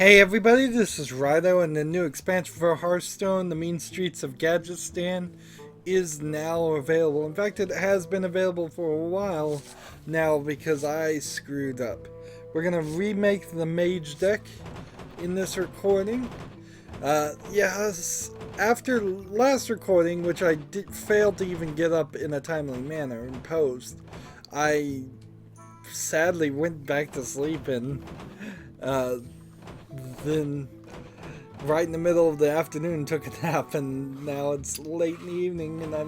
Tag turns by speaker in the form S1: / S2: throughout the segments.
S1: Hey everybody, this is Rydo, and the new expansion for Hearthstone, The Mean Streets of Gadgetzan, is now available. In fact, it has been available for a while now because I screwed up. We're going to remake the Mage deck in this recording. Yes, after last recording, which I failed to even get up in a timely manner in post, I sadly went back to sleep and then right in the middle of the afternoon took a nap, and now it's late in the evening and I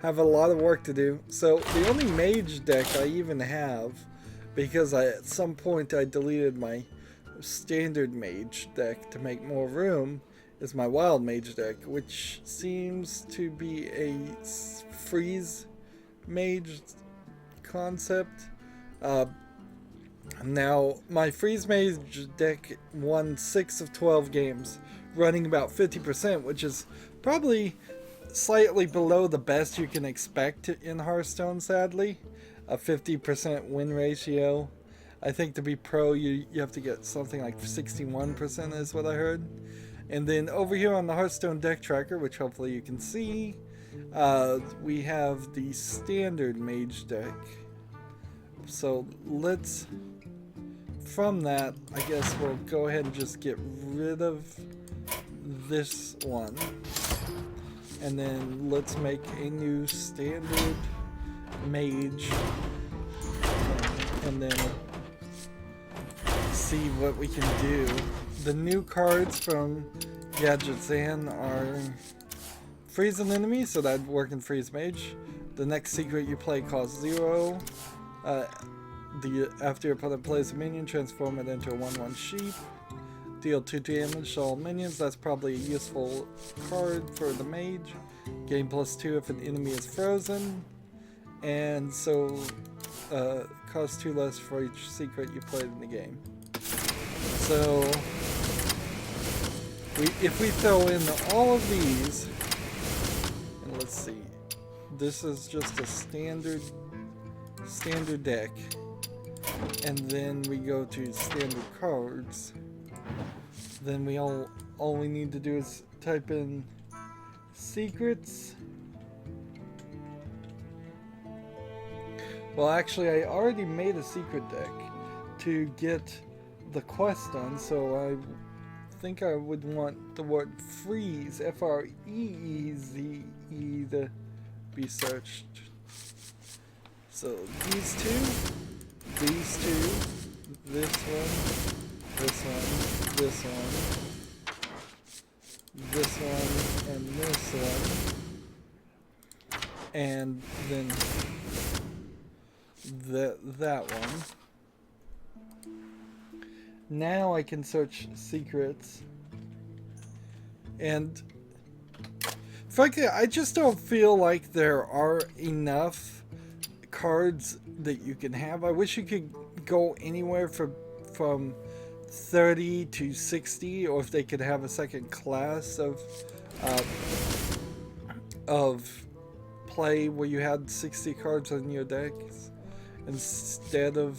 S1: have a lot of work to do. So the only mage deck I even have, because at some point I deleted my standard mage deck to make more room, is my wild mage deck, which seems to be a freeze mage concept. Now, my Freeze Mage deck won 6 of 12 games, running about 50%, which is probably slightly below the best you can expect in Hearthstone, sadly. A 50% win ratio. I think to be pro, you have to get something like 61% is what I heard. And then over here on the Hearthstone deck tracker, which hopefully you can see, we have the standard mage deck. So let's... From that, I guess we'll go ahead and just get rid of this one. And then let's make a new standard mage. And then see what we can do. The new cards from Gadgetzan are freeze an enemy, so that'd work in Freeze Mage. The next secret you play costs 0. After your opponent plays a minion, transform it into a 1/1 sheep. Deal 2 damage to all minions. That's probably a useful card for the mage. Gain +2 if an enemy is frozen. And so, cost 2 less for each secret you played in the game. So, if we throw in all of these, and let's see, this is just a standard deck. And then we go to standard cards. Then all we need to do is type in secrets. Well, actually, I already made a secret deck to get the quest done, so I think I would want the word freeze, F-R-E-E-Z-E, to be searched. So these two, this one, this one, and this one, and then that one. Now I can search secrets, and frankly, I just don't feel like there are enough cards that you can have. I wish you could go anywhere from 30 to 60, or if they could have a second class of play where you had 60 cards in your deck instead of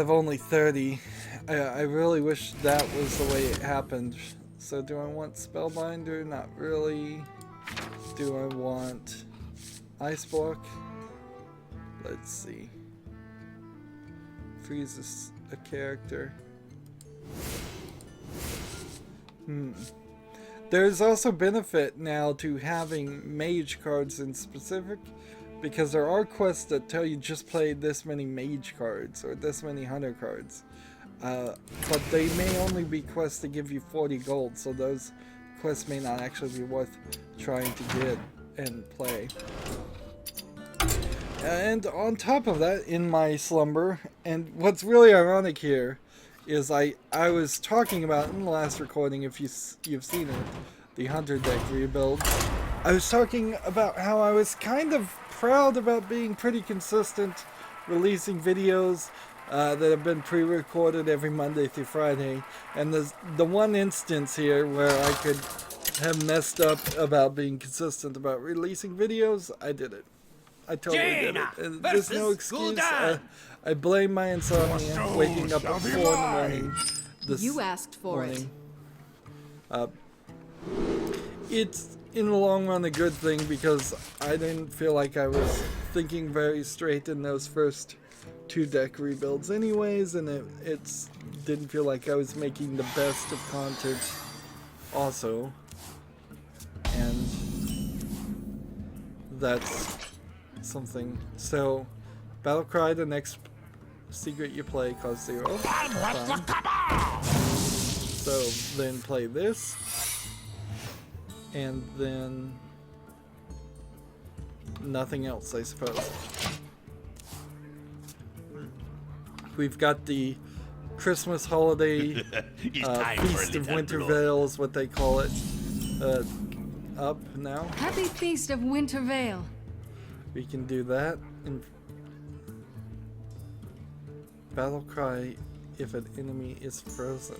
S1: only 30. I really wish that was the way it happened. So do I want Spellbinder? Not really. Do I want Ice Block? Let's see. Freezes a character. There's also benefit now to having mage cards in specific, because there are quests that tell you just play this many mage cards or this many hunter cards. But they may only be quests that give you 40 gold, so those quests may not actually be worth trying to get and play. And on top of that, in my slumber, and what's really ironic here is I was talking about in the last recording, if you've seen it, the hunter deck rebuild, I was talking about how I was kind of proud about being pretty consistent, releasing videos that have been pre-recorded every Monday through Friday, and the one instance here where I could have messed up about being consistent about releasing videos, I did it. I totally get it. There's no excuse. I blame my insomnia, waking up at 4 in the morning.
S2: You asked for it.
S1: It's in the long run a good thing because I didn't feel like I was thinking very straight in those first 2 deck rebuilds anyways, and it didn't feel like I was making the best of content also. And that's something. So, Battlecry, the next secret you play, costs 0. Fine. So then play this, and then nothing else, I suppose. We've got the Christmas holiday Feast of Wintervale is what they call it, up now.
S2: Happy Feast of Wintervale.
S1: We can do that. And battle cry if an enemy is frozen.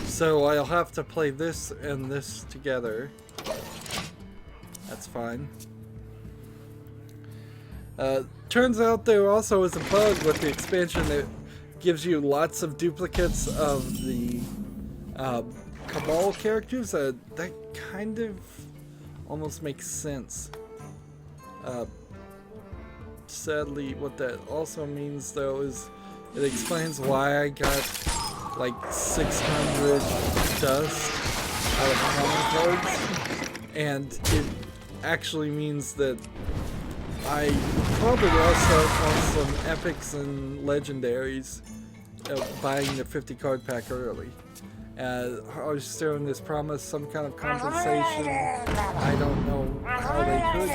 S1: So I'll have to play this and this together. That's fine. Turns out there also is a bug with the expansion that gives you lots of duplicates of the Cabal characters. That kind of almost makes sense. Sadly, what that also means though is it explains why I got like 600 dust out of common cards, and it actually means that I probably lost out on some epics and legendaries buying the 50 card pack early. Hearthstone has promised some kind of compensation. I don't know how they could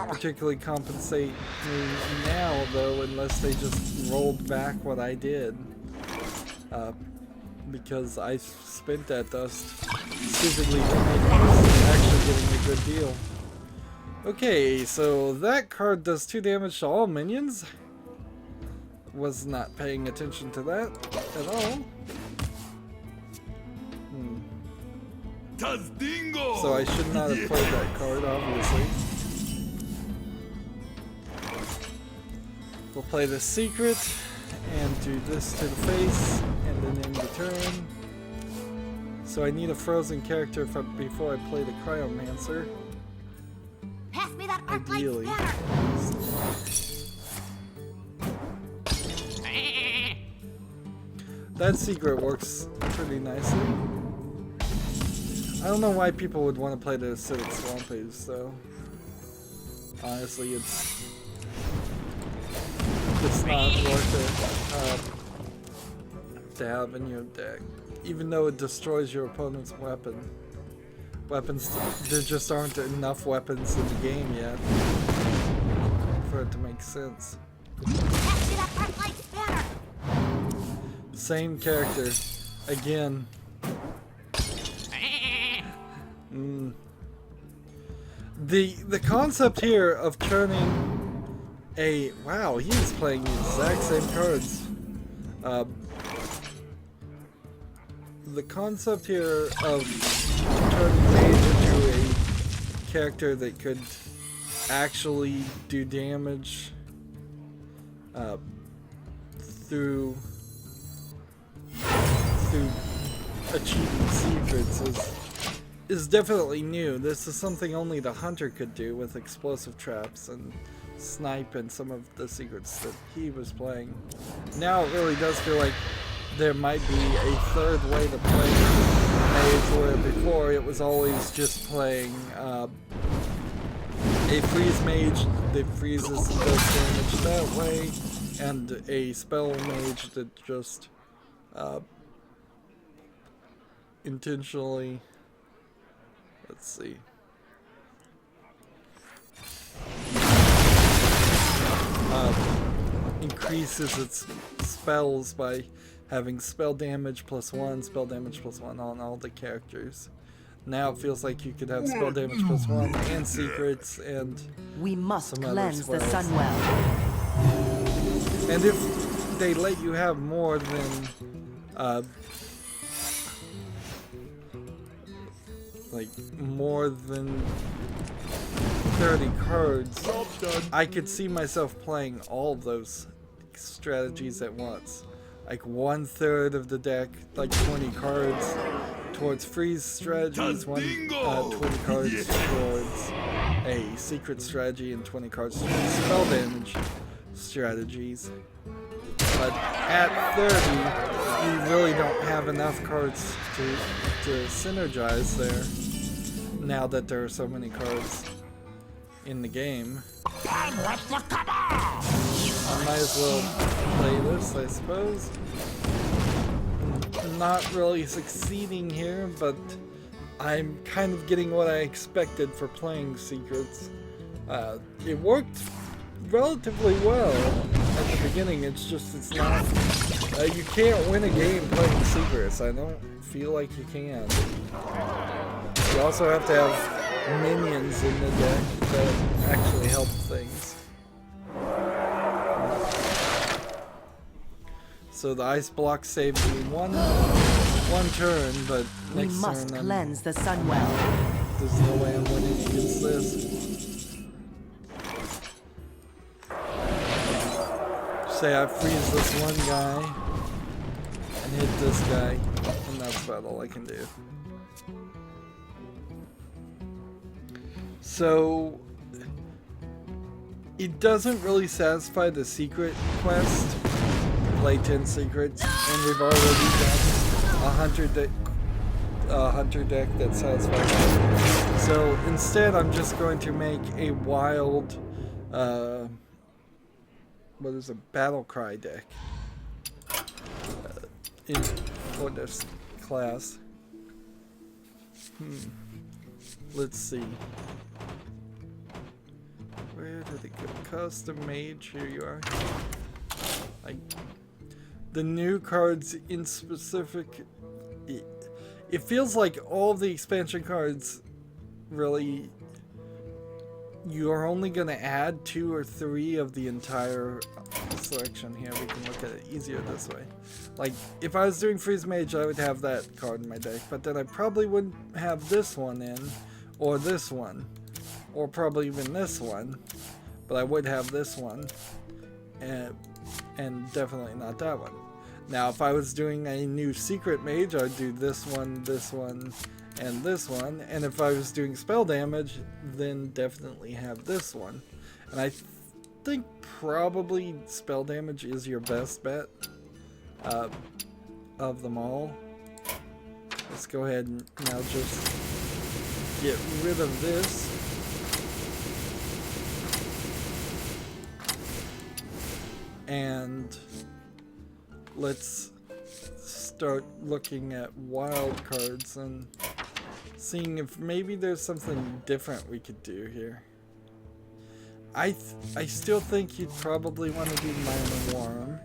S1: particularly compensate me now though, unless they just rolled back what I did. Because I spent that dust stupidly actually getting a good deal. Okay, so that card does 2 damage to all minions. Was not paying attention to that at all. So I should not have played that card, obviously. We'll play the secret and do this to the face and then end the turn. So I need a frozen character before I play the Cryomancer.
S3: Pass me that
S1: Ideally. That secret works pretty nicely. I don't know why people would want to play the acidic Swampage though. Honestly, it's not worth it to have in your deck. Even though it destroys your opponent's weapons, there just aren't enough weapons in the game yet for it to make sense. Same character again. The concept here of turning a he's playing the exact same cards. The concept here of turning Mage into a character that could actually do damage through achieving secrets is definitely new. This is something only the hunter could do with explosive traps and snipe and some of the secrets that he was playing. Now it really does feel like there might be a third way to play Mage, where before it was always just playing a freeze mage that freezes and does damage that way, and a spell mage that just intentionally, let's see, increases its spells by having spell damage +1, spell damage +1 on all the characters. Now it feels like you could have spell damage +1 and secrets and
S4: we must
S1: some
S4: cleanse
S1: other
S4: the
S1: spells.
S4: Sunwell.
S1: And if they let you have more than like more than 30 cards, I could see myself playing all of those strategies at once. Like 1/3 of the deck, like 20 cards towards freeze strategies, 20 cards towards a secret strategy, and 20 cards towards spell damage strategies. But at 30, you really don't have enough cards to synergize there, now that there are so many cards in the game. I might as well play this, I suppose. Not really succeeding here, but I'm kind of getting what I expected for playing secrets. It worked relatively well at the beginning. It's just, it's not, you can't win a game playing secrets. I don't feel like you can. You also have to have minions in the deck that actually help things. So the ice block saves me one turn, but next
S4: we must
S1: turn
S4: cleanse the Sunwell.
S1: there's no way I'm winning against this. Say I freeze this one guy and hit this guy, and that's about all I can do. So it doesn't really satisfy the secret quest, play 10 secrets, and we've already done a hunter deck that satisfies that. So instead I'm just going to make a wild what is a battle cry deck for this class. Let's see. Where did it go? Custom Mage, here you are. The new cards in specific, it feels like all of the expansion cards really, you are only going to add 2 or 3 of the entire selection here. We can look at it easier this way. Like, if I was doing Freeze Mage, I would have that card in my deck, but then I probably wouldn't have this one in, or this one, or probably even this one, but I would have this one, and definitely not that one. Now, if I was doing a new Secret Mage, I'd do this one, and this one, and if I was doing spell damage, then definitely have this one. And I think probably spell damage is your best bet of them all. Let's go ahead and now just get rid of this. And let's start looking at wild cards and seeing if maybe there's something different we could do here. I still think you'd probably want to do Minor Worm.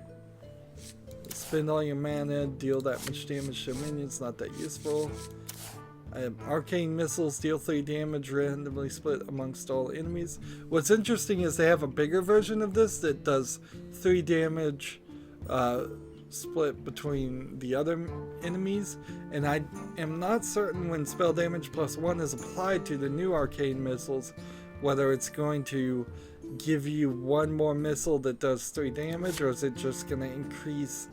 S1: Spend all your mana, deal that much damage to minions, not that useful. Arcane Missiles deal 3 damage, randomly split amongst all enemies. What's interesting is they have a bigger version of this that does 3 damage split between the other enemies, and I am not certain when spell damage +1 is applied to the new Arcane Missiles whether it's going to give you 1 more missile that does 3 damage, or is it just going to increase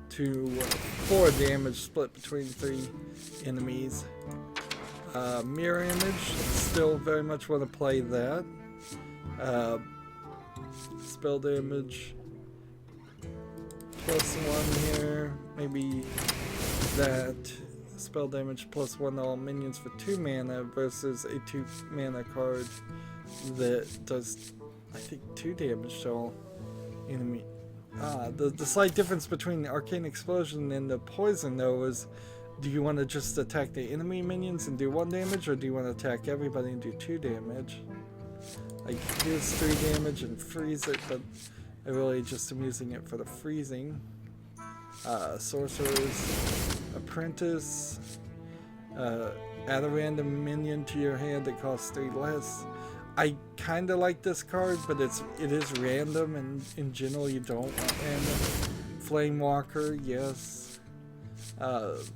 S1: to 4 damage split between 3 enemies. Mirror Image, still very much want to play that. Spell damage +1 here, maybe that. Spell damage +1 to all minions for 2 mana versus a 2 mana card that does, I think, 2 damage to all enemy. The slight difference between the Arcane Explosion and the Poison, though, is do you want to just attack the enemy minions and do 1 damage, or do you want to attack everybody and do 2 damage? Like, here's 3 damage and freeze it, but I really just am using it for the freezing. Sorcerer's Apprentice. Add a random minion to your hand that costs 3 less. I kind of like this card, but it is random, and in general you don't want random. Flame Walker, yes. Let's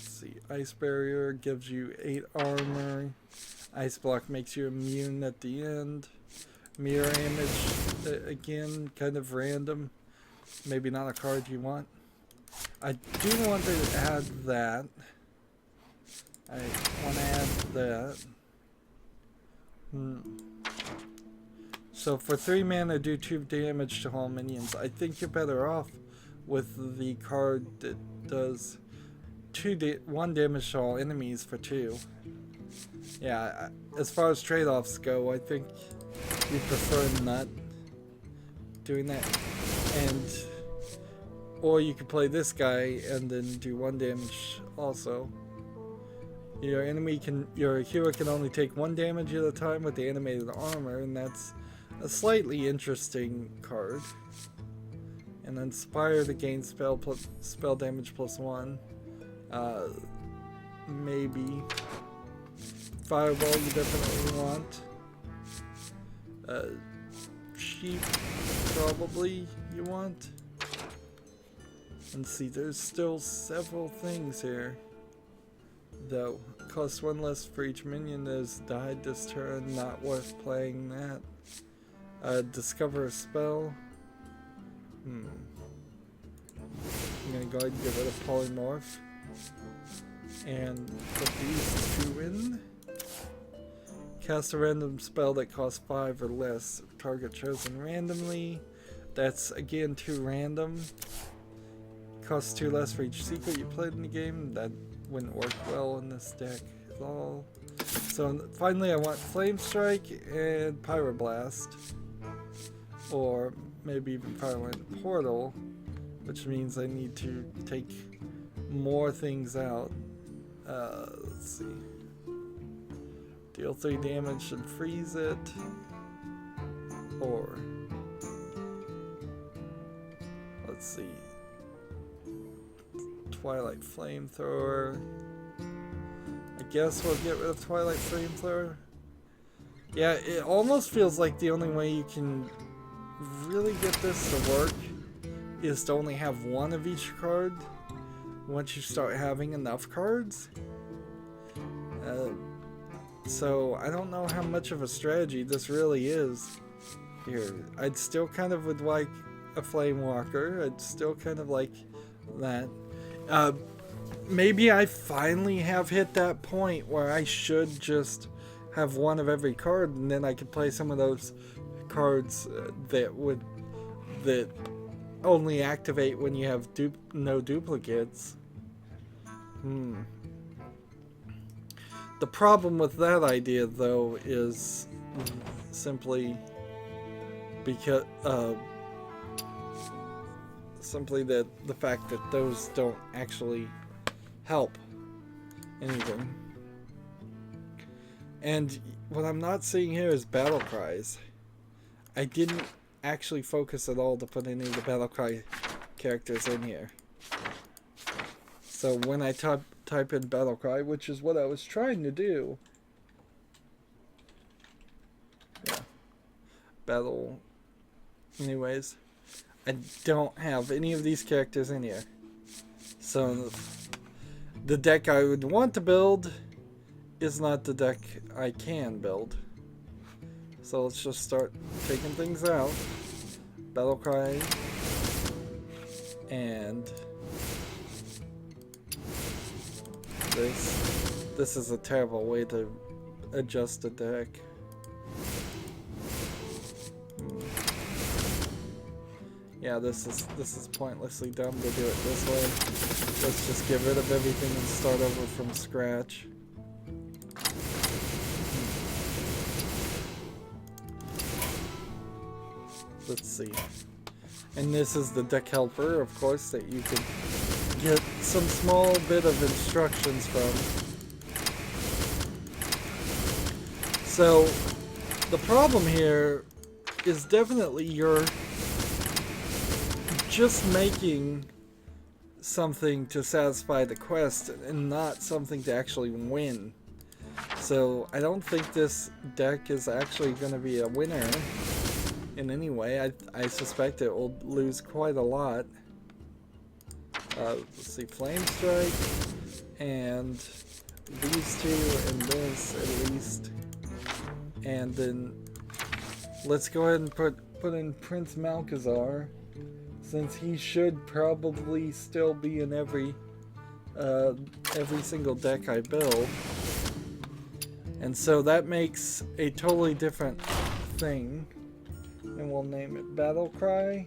S1: see. Ice Barrier gives you 8 armor. Ice Block makes you immune at the end. Mirror Image, again, kind of random. Maybe not a card you want. I do want to add that. I want to add that. So for 3 mana, do 2 damage to all minions. I think you're better off with the card that does 1 damage to all enemies for 2. Yeah, as far as trade-offs go, I think you prefer not doing that. Or you could play this guy and then do 1 damage also. Your hero can only take 1 damage at a time with the animated armor, and that's a slightly interesting card. And Inspire to gain spell damage +1. Maybe. Fireball you definitely want. Sheep probably you want. And see, there's still several things here. Though, costs 1 less for each minion that has died this turn, not worth playing that. Discover a spell. I'm gonna go ahead and get rid of Polymorph. And put these 2 in. Cast a random spell that costs 5 or less. Target chosen randomly. That's again 2 random. Costs 2 less for each secret you played in the game. That wouldn't work well in this deck at all. So finally I want Flame Strike and Pyroblast. Or maybe even Firewind Portal, which means I need to take more things out. Let's see. Deal 3 damage and freeze it. Or let's see. Twilight Flamethrower. I guess we'll get rid of Twilight Flamethrower. Yeah, it almost feels like the only way you can really get this to work is to only have 1 of each card once you start having enough cards. So I don't know how much of a strategy this really is here. I'd still kind of would like a Flame Walker. I'd still kind of like that. Maybe I finally have hit that point where I should just have 1 of every card, and then I could play some of those cards that only activate when you have no duplicates. The problem with that idea, though, is simply because the fact that those don't actually help anything. And what I'm not seeing here is battle cries. I didn't actually focus at all to put any of the battle cry characters in here. So when I type in battle cry, which is what I was trying to do. Yeah. Battle. Anyways, I don't have any of these characters in here. So the deck I would want to build is not the deck I can build. So let's just start taking things out. Battlecry. And this is a terrible way to adjust the deck. Yeah, this is pointlessly dumb to do it this way. Let's just get rid of everything and start over from scratch. Let's see. And this is the deck helper, of course, that you can get some small bit of instructions from. So the problem here is definitely you're just making something to satisfy the quest and not something to actually win. So I don't think this deck is actually going to be a winner in any way. I suspect it will lose quite a lot. Let's see, Flame Strike, and these two, and this at least. And then let's go ahead and put in Prince Malchezaar, since he should probably still be in every single deck I build. And so that makes a totally different thing. And we'll name it Battle Cry.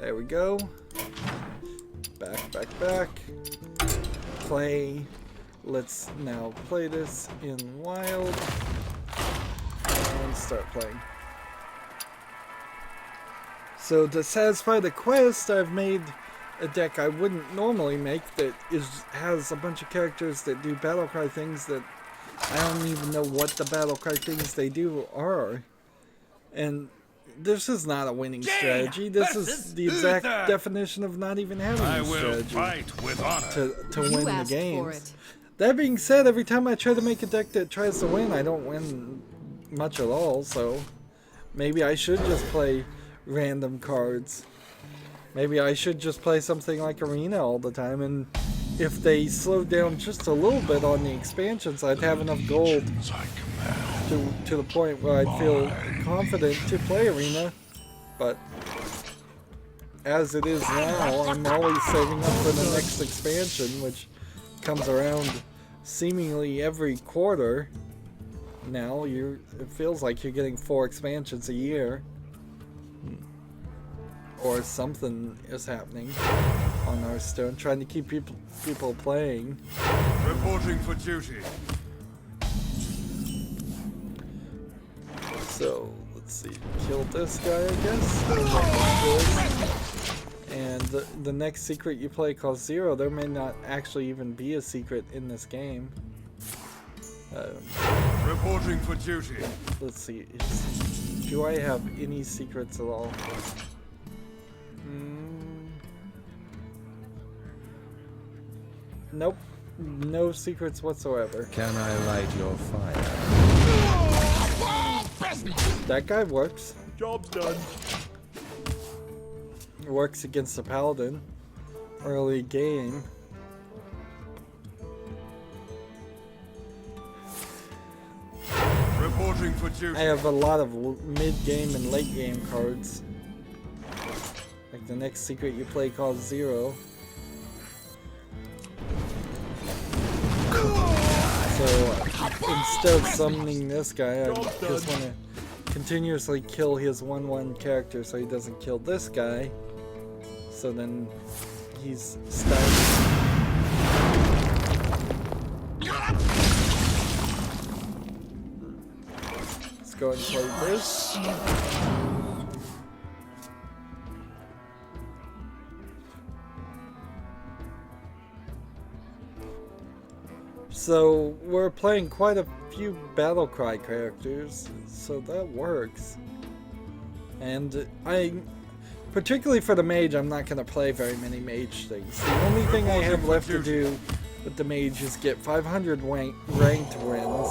S1: There we go. Back. Play. Let's now play this in Wild. And start playing. So to satisfy the quest, I've made a deck I wouldn't normally make that has a bunch of characters that do Battlecry things that I don't even know what the Battlecry things they do are. And this is not a winning strategy. This is the exact definition of not even having a strategy to win the games. That being said, every time I try to make a deck that tries to win, I don't win much at all, so maybe I should just play random cards. Maybe I should just play something like Arena all the time, and if they slowed down just a little bit on the expansions, I'd have enough gold to the point where I'd feel confident to play Arena. But as it is now, I'm always saving up for the next expansion, which comes around seemingly every quarter. Now it feels like you're getting 4 expansions a year. Or something is happening on Hearthstone, trying to keep people playing.
S4: Reporting for duty.
S1: So let's see, kill this guy, I guess. And the next secret you play costs 0. There may not actually even be a secret in this game.
S4: Reporting for duty.
S1: Let's see. Do I have any secrets at all? Nope. No secrets whatsoever.
S5: Can I light your fire?
S1: That guy works.
S4: Job's done.
S1: Works against the Paladin. Early game.
S4: Reporting for duty.
S1: I have a lot of mid-game and late-game cards. Like the next secret you play costs 0. So instead of summoning this guy, I just want to continuously kill his 1/1 character so he doesn't kill this guy. So then he's stunned. Let's go ahead and play this. So we're playing quite a few Battlecry characters, so that works. And particularly for the Mage, I'm not going to play very many Mage things. The only thing I have left to do with the Mage is get 500 ranked wins,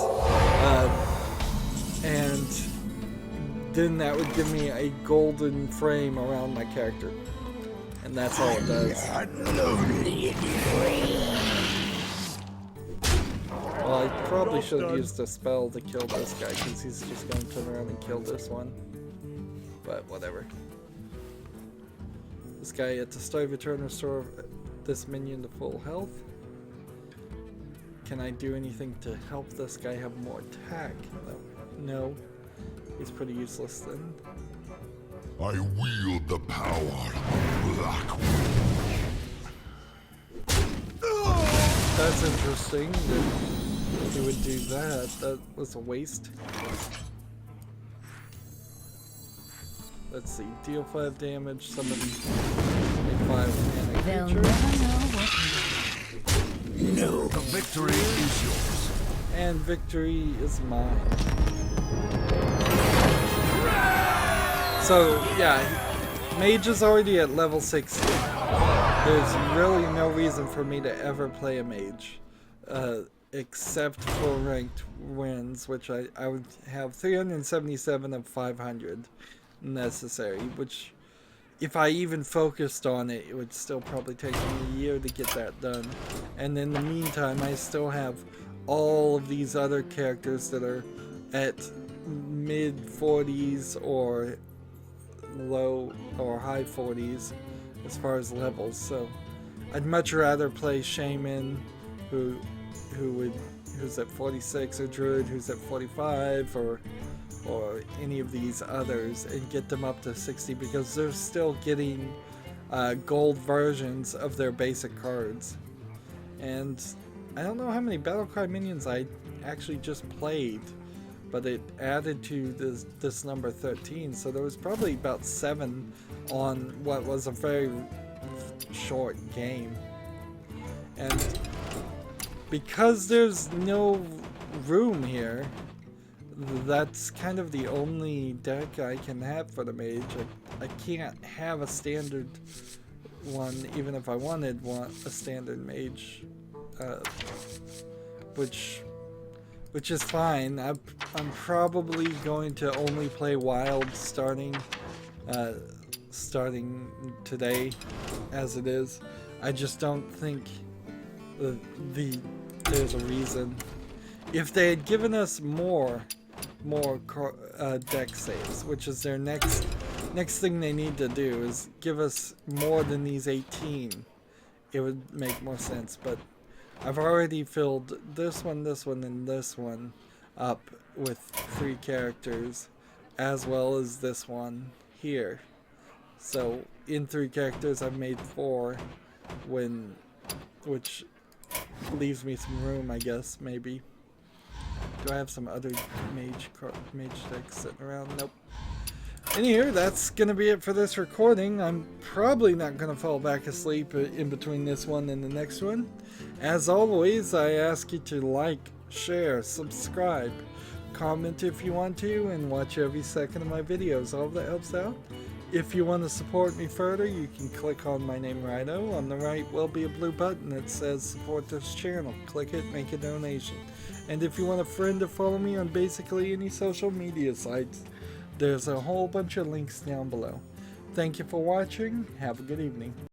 S1: and then that would give me a golden frame around my character, and that's all it does. Well, I probably should have used a spell to kill this guy, because he's just going to turn around and kill this one. But whatever. This guy at the start of your turn restore this minion to full health. Can I do anything to help this guy have more attack? No. He's pretty useless then.
S6: I wield the power of Black.
S1: That's interesting that he would do that. That was a waste. Let's see. Deal 5 damage, summon a 5 mana creature.
S4: No. The victory is yours.
S1: And victory is mine. So, yeah. Mage is already at level 60. There's really no reason for me to ever play a Mage. except for ranked wins, which I would have 377 of 500 necessary, which if I even focused on it, it would still probably take me a year to get that done. And in the meantime, I still have all of these other characters that are at mid 40s or low or high 40s as far as levels. So I'd much rather play Shaman, who's at 46, or Druid who's at 45, or any of these others, and get them up to 60, because they're still getting gold versions of their basic cards. And I don't know how many Battlecry minions I actually just played, but it added to this number 13, so there was probably about 7 on what was a very short game. And because there's no room here, that's kind of the only deck I can have for the Mage. I can't have a standard one, even if I wanted a standard Mage, which is fine. I'm probably going to only play Wild starting today, as it is. I just don't think there's a reason. If they had given us more deck saves, which is their next thing they need to do, is give us more than these 18, it would make more sense. But I've already filled this one, and this one up with 3 characters, as well as this one here. So in 3 characters I've made 4, which leaves me some room, I guess, maybe. Do I have some other mage decks sitting around? Nope. Anywho, that's gonna be it for this recording. I'm probably not gonna fall back asleep in between this one and the next one. As always, I ask you to like, share, subscribe, comment if you want to, and watch every second of my videos. All of that helps out. If you want to support me further, you can click on my name, Rydo. On the right will be a blue button that says support this channel. Click it, make a donation. And if you want a friend to follow me on basically any social media sites, there's a whole bunch of links down below. Thank you for watching. Have a good evening.